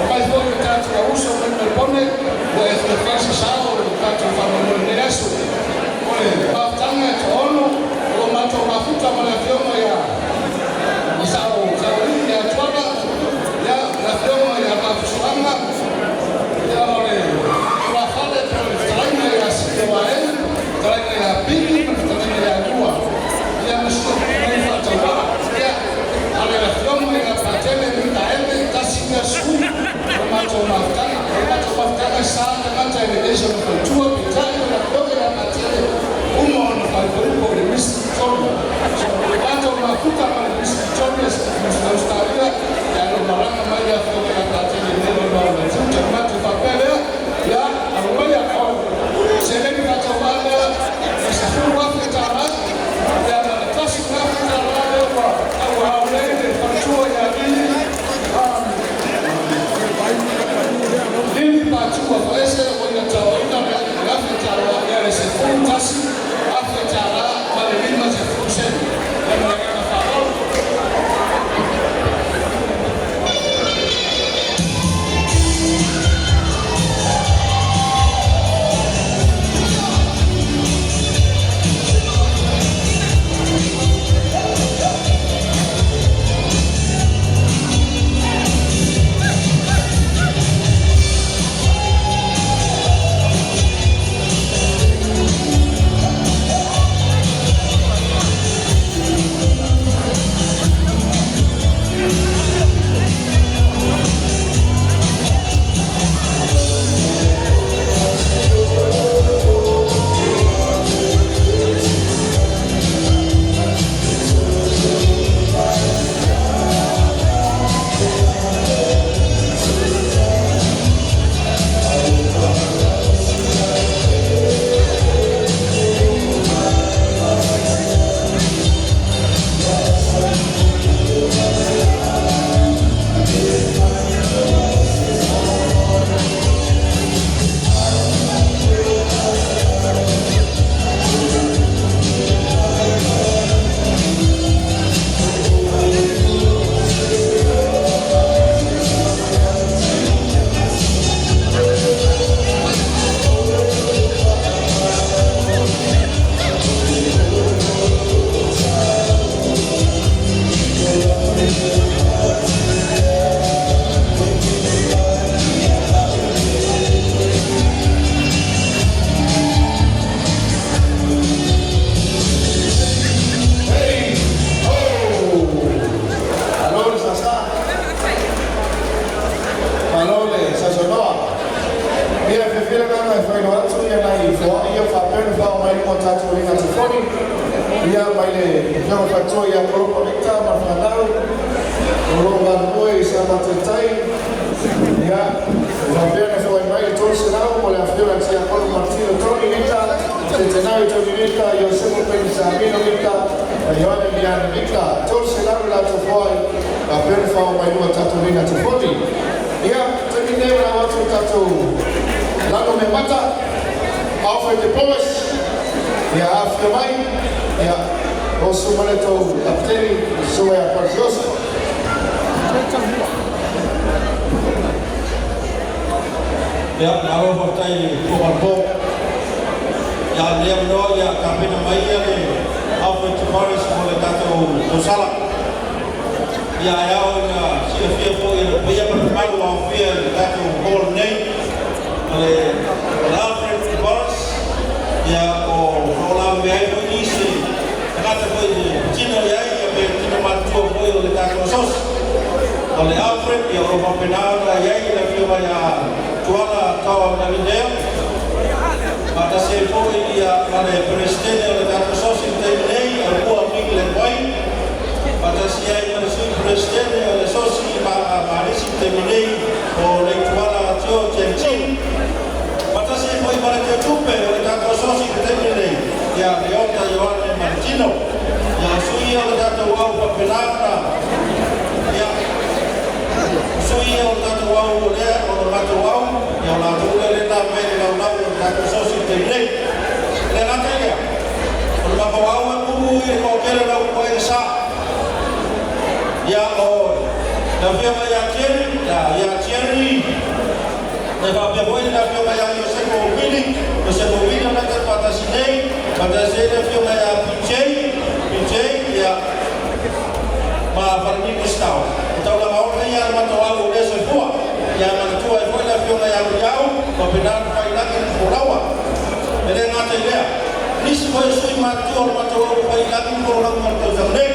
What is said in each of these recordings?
mais voi o tātou a uso me pone, o e te whansi sao, o tātou whanonoi ne asu. O e pātanga e te ono, o mātou mafuta mana whionga ia. I sao kauri ia tuana, ia na whionga ia mafusuanga, ia o le whawhale po le whalaina ia sikewa e, whalaina ia piki, whalaina ia lua. Ia masu, nei whatawa, ia, ale la whionga ia pātele mita eme, tasinga su, o mātou mafuta sa tangata e leisha no whaitua pitai o la whionga ia pātele, uma o na whaipuripo le Mr. Victoria. So, le mātou mafuta ma le Mr. Victoria, Mr. Australia, ia no maranga mai a whionga ia pātele nero no le futa mātou whapelea, ia, alo mai a kau. Se leni mātou wālea, e sa fu wafi tāra, ia na le tasi wafi tāra leo pa, au haolei le whaitua ia vini, Lili pātua whaese o ia tau ina me wafi tāra, ia le se fu tasi, wafi tāra, ma le lima se fu seni, ia na ngana whahau. fioma ya Thierry, na pia na fioma ya Joseph Owini na kata Sinei, na fioma ya PJ ya Farming Stau. Então la maona ya matawa uleso fua ya manatua foi na fioma ya Riau, papenar pai lagi Purawa. Ele ngata ilea. Nisi foi sui matawa matawa pai lagi Purawa matawa zamne.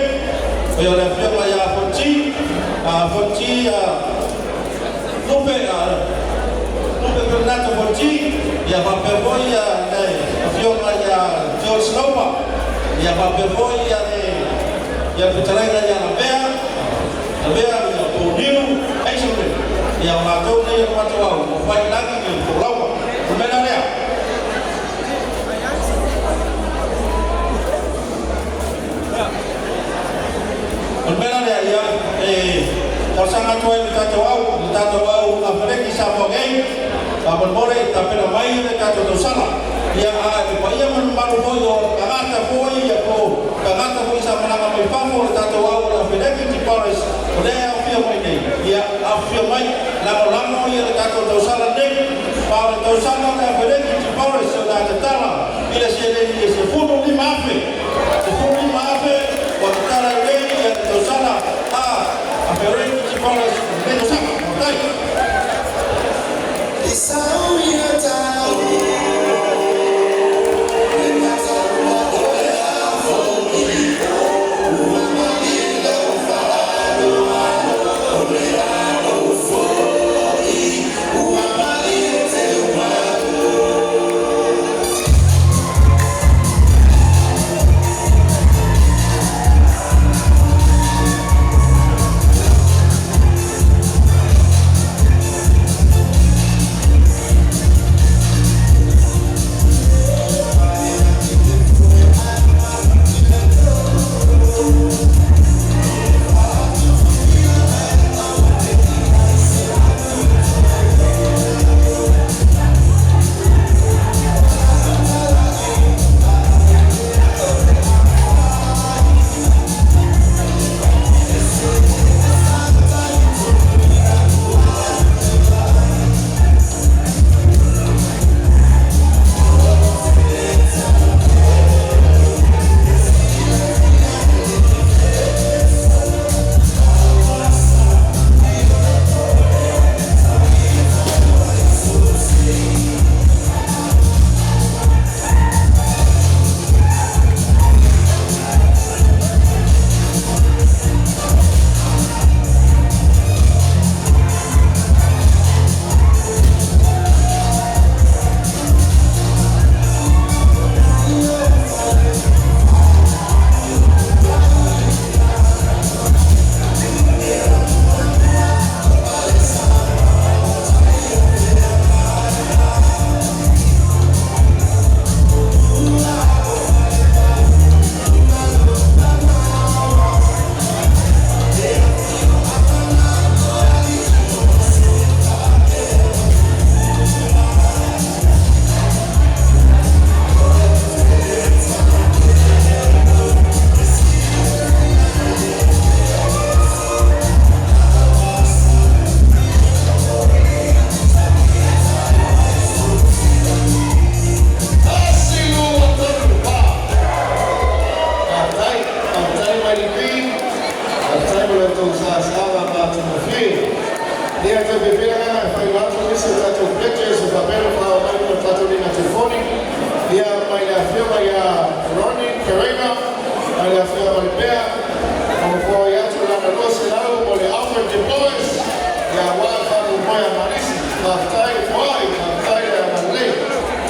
Foi na fioma ya Fonti Lupe Bernardo Fonti ya papeboy ya fioma ya George Nova ya papeboy ya Putaranga ya Nabea ya Podium Aishambe ya matau ni yang matau pai lagi ni Pulau Kumenarea ya Tersangka tuai kita tahu apa lagi siapa gay, apa boleh tapi ramai kita tahu salah. Ya supaya membaru boyo, kagata boy ya ko, kagata boy sa mga may pamo kita tahu apa lagi di Paris. Oleh afia mai ni, ya afia mai, lama ya kita tahu salah ni, para tahu salah apa lagi di Paris sudah tertara. Bila saya ni sefutu ni maafe, waktu tertara ni ya tahu salah. Pero si Paris menos sabe,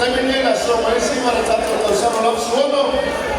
Terminei a sua mãe, sim, para estar todo o